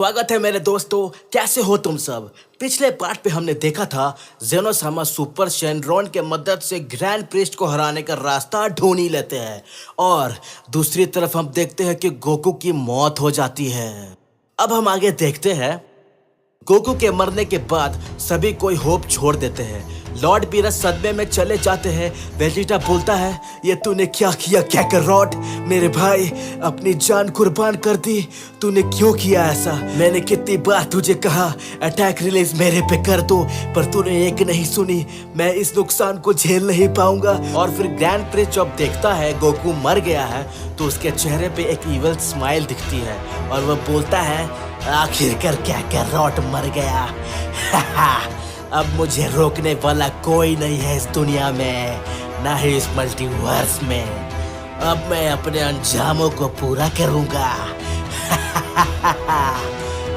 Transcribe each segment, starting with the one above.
स्वागत है मेरे दोस्तों। कैसे हो तुम सब। पिछले पार्ट पे हमने देखा था जेनोसामा सुपर शेनरॉन के मदद से ग्रैंड प्रिस्ट को हराने का रास्ता ढूंढ ही लेते हैं और दूसरी तरफ हम देखते हैं कि गोकू की मौत हो जाती है। अब हम आगे देखते हैं। गोकू के मरने के बाद सभी कोई होप छोड़ देते हैं। लॉर्ड बीरस सदमे में चले जाते हैं। वेजिटा बोलता है, ये तूने क्या किया कैकरॉट? मेरे भाई अपनी जान कुर्बान कर दी। तूने क्यों किया ऐसा? मैंने कितनी बार तुझे कहा अटैक रिलीज मेरे पे कर दो, पर तूने एक नहीं सुनी। मैं इस नुकसान को झेल नहीं पाऊंगा। और फिर ग्रैंड प्रिस्ट जब देखता है गोकू मर गया है तो उसके चेहरे पे एक इविल स्माइल दिखती है और वह बोलता है, आखिरकार कैकरॉट मर गया। अब मुझे रोकने वाला कोई नहीं है इस दुनिया में, ना ही इस मल्टीवर्स में। अब मैं अपने अंजामों को पूरा करूंगा।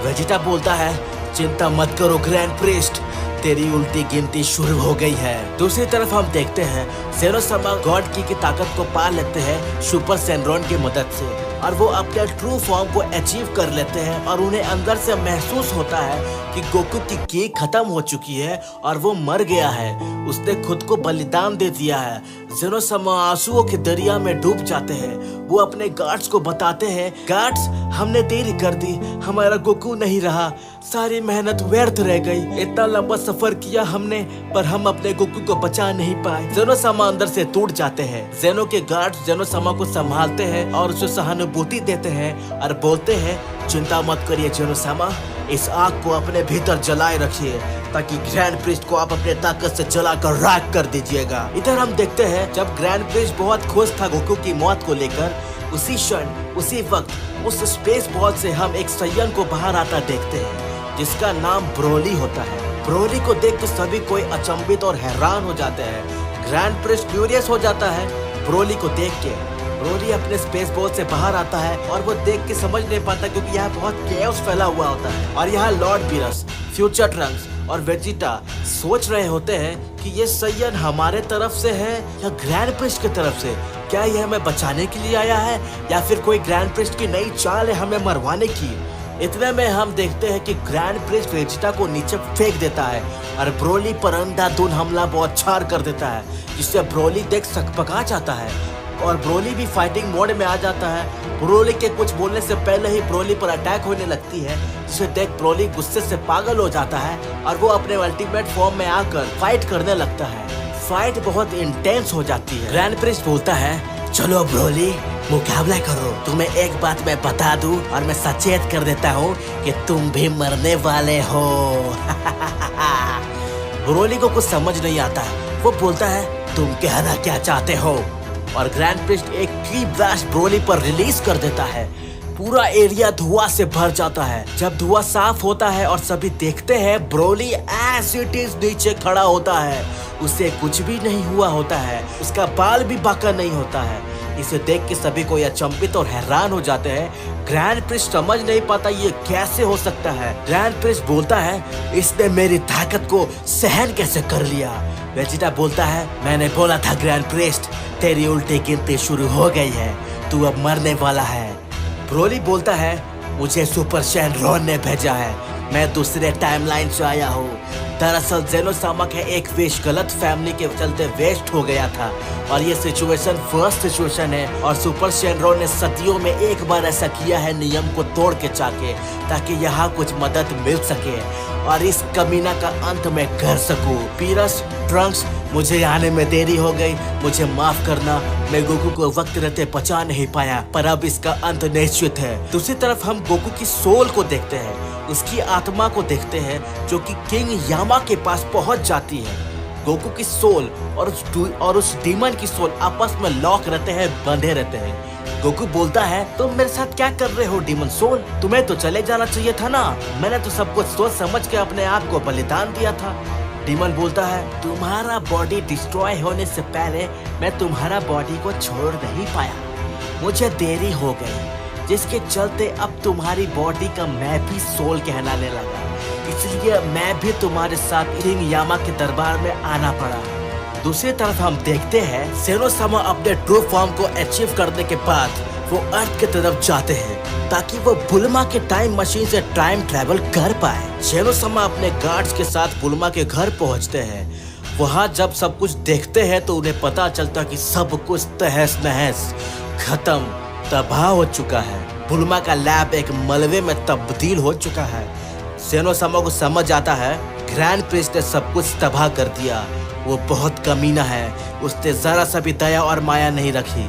वेजिटा बोलता है, चिंता मत करो ग्रैंड प्रिस्ट, तेरी उल्टी गिनती शुरू हो गई है। दूसरी तरफ हम देखते हैं जेनोसामा गॉड की ताकत को पा लेते हैं सुपर शेनरॉन की मदद से और वो अपने ट्रू फॉर्म को अचीव कर लेते हैं और उन्हें अंदर से महसूस होता है कि गोकू की खत्म हो चुकी है और वो मर गया है। उसने खुद को बलिदान दे दिया है। जेनोसामा आंसुओं के दरिया में डूब जाते हैं। वो अपने गार्ड्स को बताते हैं, गार्ड्स हमने देरी कर दी, हमारा गोकू नहीं रहा, सारी मेहनत व्यर्थ रह गई। इतना लंबा सफर किया हमने पर हम अपने गोकू को बचा नहीं पाए। जेनोसामा अंदर से टूट जाते हैं। जेनो के गार्ड्स जेनोसामा को संभालते हैं और उसे सहानुभूति देते हैं और बोलते हैं, चिंता मत करिए जेनोसामा, इस आग को अपने भीतर जलाए रखिए ताकि ग्रैंड प्रिस्ट को आप अपने ताकत से जलाकर राख कर दीजिएगा। इधर हम देखते हैं जब ग्रैंड प्रिस्ट बहुत खुश था गोकू की मौत को लेकर, उसी क्षण उसी वक्त उस स्पेस बॉल से हम एक सयन को बाहर आता देखते हैं जिसका नाम ब्रोली होता है। ब्रोली को देख के सभी कोई अचंभित और हैरान हो जाते हैं। ग्रैंड प्रिस्ट क्यूरियस हो जाता है ब्रोली को देख के। ब्रोली अपने स्पेस बॉल से बाहर आता है और वो देख के समझ नहीं पाता क्योंकि यहाँ बहुत केओस फैला हुआ होता है और यहाँ लॉर्ड बीरस, फ्यूचर ट्रंक्स और वेजिटा सोच रहे होते हैं कि ये सयन हमारे तरफ से है या ग्रैंड प्रिस्ट की तरफ से। क्या यह हमें बचाने के लिए आया है या फिर कोई ग्रैंड प्रिस्ट की नई चाल है हमें मरवाने की? इतने में हम देखते हैं कि ग्रैंड प्रिस्ट वेजिटा को नीचे फेंक देता है और ब्रोली पर अंधाधुन हमला बौछार कर देता है जिससे ब्रोली देख सकपका जाता है और ब्रोली भी फाइटिंग मोड में आ जाता है। ब्रोली के कुछ बोलने से पहले ही ब्रोली पर अटैक होने लगती है जिसे देख ब्रोली गुस्से से पागल हो जाता है और वो अपने अल्टीमेट फॉर्म में आकर फाइट करने लगता है। फाइट बहुत इंटेंस हो जाती है। ग्रैंड प्रिस्ट बोलता है, चलो ब्रोली मुकाबला करो। तुम्हें एक बात मैं बता दूं और मैं सचेत कर देता हूँ कि तुम भी मरने वाले हो। ब्रोली को कुछ समझ नहीं आता। वो बोलता है, तुम कहना क्या चाहते हो? और ग्रैंड प्रिस्ट एक की ब्लास्ट ब्रोली पर रिलीज कर देता है। पूरा एरिया धुआं से भर जाता है। जब धुआं साफ होता है और सभी देखते हैं ब्रोली एज इट इज नीचे खड़ा होता है। उसे कुछ भी नहीं हुआ होता है, उसका बाल भी बांका नहीं होता है। इसे देख के सभी को अचंभित और हैरान हो जाते हैं। ग्रैंड प्रिस्ट समझ नहीं पाता ये कैसे हो सकता है। ग्रैंड प्रिस्ट बोलता है, इसने मेरी ताकत को सहन कैसे कर लिया? वेजिटा बोलता है, मैंने बोला था ग्रैंड प्रिस्ट, तेरी उल्टी गिनती शुरू हो गई है, तू अब मरने वाला है। ब्रोली बोलता है, मुझे सुपर शेनरॉन ने भेजा है, मैं दूसरे टाइमलाइन से आया हूँ। दरअसल जेनोसामा के एक विश गलत फैमिली के चलते वेस्ट हो गया था और ये सिचुएशन फर्स्ट सिचुएशन है और सुपर शेनरॉन ने सदियों में एक बार ऐसा किया है नियम को तोड़ के चाके ताकि यहाँ कुछ मदद मिल सके और इस कमीना का अंत मैं कर सकूं। बीरस, ट्रंक्स, मुझे आने में देरी हो गई, मुझे माफ करना। मैं गोकू को वक्त रहते बचा नहीं पाया पर अब इसका अंत निश्चित है। दूसरी तरफ हम गोकू की सोल को देखते हैं, उसकी आत्मा को देखते हैं जो कि किंग यामा के पास पहुंच जाती है। गोकू की सोल और उस डीमन की सोल आपस में लॉक रहते हैं, बंधे रहते हैं। गोकू बोलता है, तुम मेरे साथ क्या कर रहे हो डीमन सोल? तुम्हें तो चले जाना चाहिए था ना, मैंने तो सब कुछ सोच समझ के अपने आप को बलिदान दिया था। डीमन बोलता है, तुम्हारा बॉडी डिस्ट्रॉय होने से पहले मैं तुम्हारा बॉडी को छोड़ नहीं पाया, मुझे देरी हो गई जिसके चलते अब तुम्हारी बॉडी का मैं भी सोल कहलाने लगा, इसलिए मैं भी तुम्हारे साथ किंग यामा के दरबार में आना पड़ा। दूसरी तरफ हम देखते हैं सेनोसामा अपने ट्रू फॉर्म को अचीव करने के बाद वो अर्थ की तरफ जाते हैं ताकि वो बुल्मा के टाइम मशीन से टाइम ट्रेवल कर पाए। सेनोसामा अपने गार्ड्स के साथ बुल्मा के घर पहुंचते हैं। वहाँ जब सब कुछ देखते हैं तो उन्हें पता चलता कि सब कुछ तहस नहस खत्म तबाह हो चुका है। बुल्मा का लैब एक मलबे में तब्दील हो चुका है। सेनोसामा को समझ आता है ग्रैंड प्रिस्ट ने सब कुछ तबाह कर दिया। वो बहुत कमीना है, उसने जरा सा भी दया और माया नहीं रखी।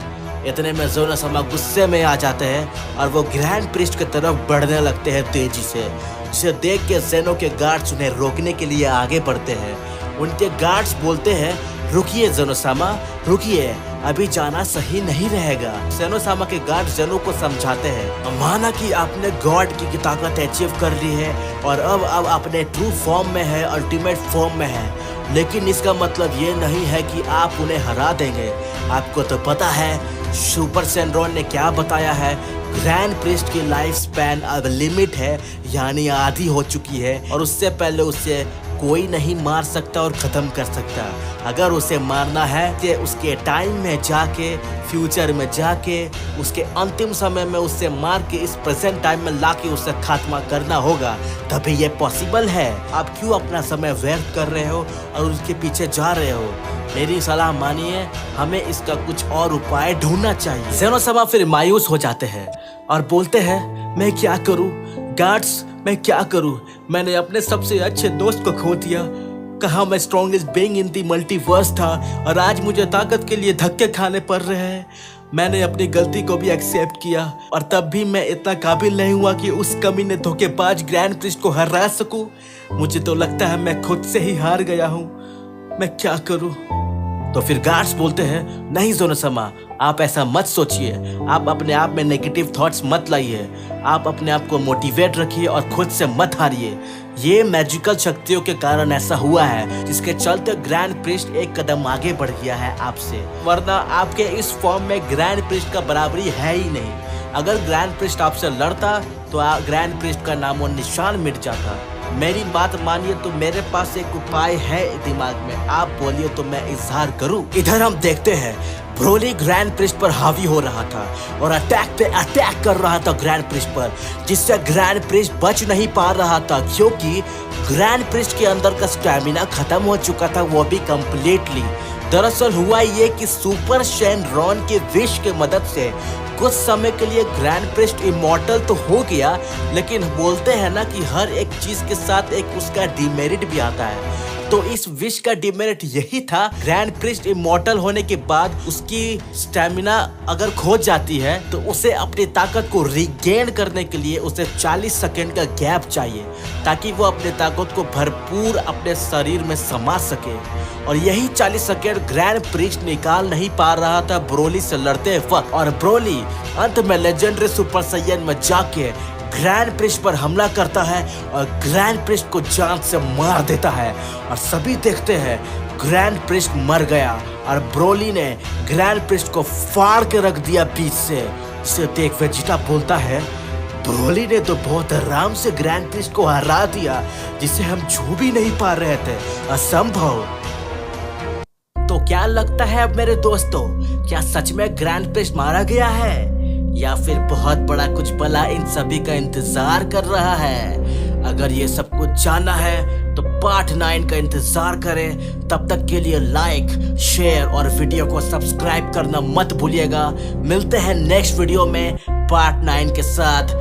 इतने में सेनोसामा गुस्से में आ जाते हैं और वो ग्रैंड प्रिस्ट की तरफ बढ़ने लगते हैं तेजी से, जिसे देख के सेनो के गार्ड्स उन्हें रोकने के लिए आगे बढ़ते हैं। उनके गार्ड्स बोलते हैं रुकिए सेनोसामा, रुकिए, अभी जाना सही नहीं रहेगा। सेनोसामा के गार्ड जेनो को समझाते हैं माना कि आपने गॉड की ताकत अचीव कर ली है और अब अपने ट्रू फॉर्म में है, अल्टीमेट फॉर्म में है, लेकिन इसका मतलब ये नहीं है कि आप उन्हें हरा देंगे। आपको तो पता है सुपर सेनरॉन ने क्या बताया है, ग्रैंड प्रिस्ट की लाइफ स्पैन अब लिमिट है, यानी आधी हो चुकी है और उससे पहले उसे कोई नहीं मार सकता और ख़त्म कर सकता। अगर उसे मारना है तो उसके टाइम में जाके, फ्यूचर में जाके, उसके अंतिम समय में उससे मार के इस प्रेजेंट टाइम में लाके उसे खात्मा करना होगा, तभी ये पॉसिबल है। आप क्यों अपना समय व्यर्थ कर रहे हो और उसके पीछे जा रहे हो? मेरी सलाह मानिए, हमें इसका कुछ और उपाय ढूंढना चाहिए। सेनोसामा फिर मायूस हो जाते हैं और बोलते हैं मैं क्या करूं गार्ड्स, मैं क्या करूं? मैंने अपने सबसे अच्छे दोस्त को खो दिया। कहा मैं strongest being in the multiverse था और आज मुझे ताकत के लिए धक्के खाने पड़ रहे हैं। मैंने अपनी गलती को भी एक्सेप्ट किया और तब भी मैं इतना काबिल नहीं हुआ कि उस कमीने धोखेबाज ग्रैंड प्रिस्ट को हरा सकूं। मुझे तो लगता है मैं खुद से ही हार गया हूं। मैं क्या करूं? तो फिर गार्ड्स बोलते हैं नहीं सेनोसामा, आप ऐसा मत सोचिए, आप अपने आप में नेगेटिव थॉट्स मत लाइए, आप अपने आप को मोटिवेट रखिए और खुद से मत हारिए। ये मैजिकल शक्तियों के कारण ऐसा हुआ है, जिसके चलते ग्रैंड प्रिस्ट एक कदम आगे बढ़ गया है आपसे, वरना आपके इस फॉर्म में ग्रैंड प्रिस्ट का बराबरी है ही नहीं। अगर ग्रैंड प्रिस्ट आपसे लड़ता तो ग्रैंड प्रिस्ट का नामो निशान मिट जाता। मेरी बात मानिए तो मेरे पास एक उपाय है दिमाग में, आप बोलिए तो मैं इजहार करूं। इधर हम देखते हैं ब्रोली ग्रैंड प्रिस्ट पर हावी हो रहा था और अटैक पे अटैक कर रहा था ग्रैंड प्रिस्ट पर, जिससे ग्रैंड प्रिस्ट बच नहीं पा रहा था क्योंकि ग्रैंड प्रिस्ट के अंदर का स्टैमिना खत्म हो चुका था, वो भी कंप्लीटली। दरअसल हुआ ये कि सुपर सेनरॉन के विश के मदद से कुछ समय के लिए ग्रैंड प्रिस्ट इमॉर्टल तो हो गया, लेकिन बोलते हैं ना कि हर एक चीज के साथ एक उसका डिमेरिट भी आता है। तो इस विश का डिमेरिट यही था, ग्रैंड प्रिस्ट इमॉर्टल होने के बाद उसकी स्टैमिना अगर खो जाती है तो उसे अपनी ताकत को रिगेन करने के लिए उसे 40 सेकंड का गैप चाहिए, ताकि वो अपने ताकत को भरपूर अपने शरीर में समा सके। और यही 40 सेकंड ग्रैंड प्रिस्ट निकाल नहीं पा रहा था ब्रोली से लड़ते वक्त, और ब्रोली अंत में लेजेंडरी सुपर सैयन में जाके ग्रैंड प्रिस्ट पर हमला करता है और ग्रैंड प्रिस्ट को जान से मार देता है। और सभी देखते हैं ग्रैंड प्रिस्ट मर गया और ब्रोली ने ग्रैंड प्रिस्ट को फाड़ के रख दिया बीच से। इसे देख वेजिटा बोलता है ब्रोली ने तो बहुत आराम से ग्रैंड प्रिस्ट को हरा दिया, जिसे हम छू भी नहीं पा रहे थे, असंभव। तो क्या लगता है अब मेरे दोस्तों, क्या सच में ग्रैंड प्रिस्ट मारा गया है या फिर बहुत बड़ा कुछ भला इन सभी का इंतजार कर रहा है? अगर ये सब कुछ जानना है तो पार्ट 9 का इंतजार करें। तब तक के लिए लाइक, शेयर और वीडियो को सब्सक्राइब करना मत भूलिएगा। मिलते हैं नेक्स्ट वीडियो में पार्ट 9 के साथ।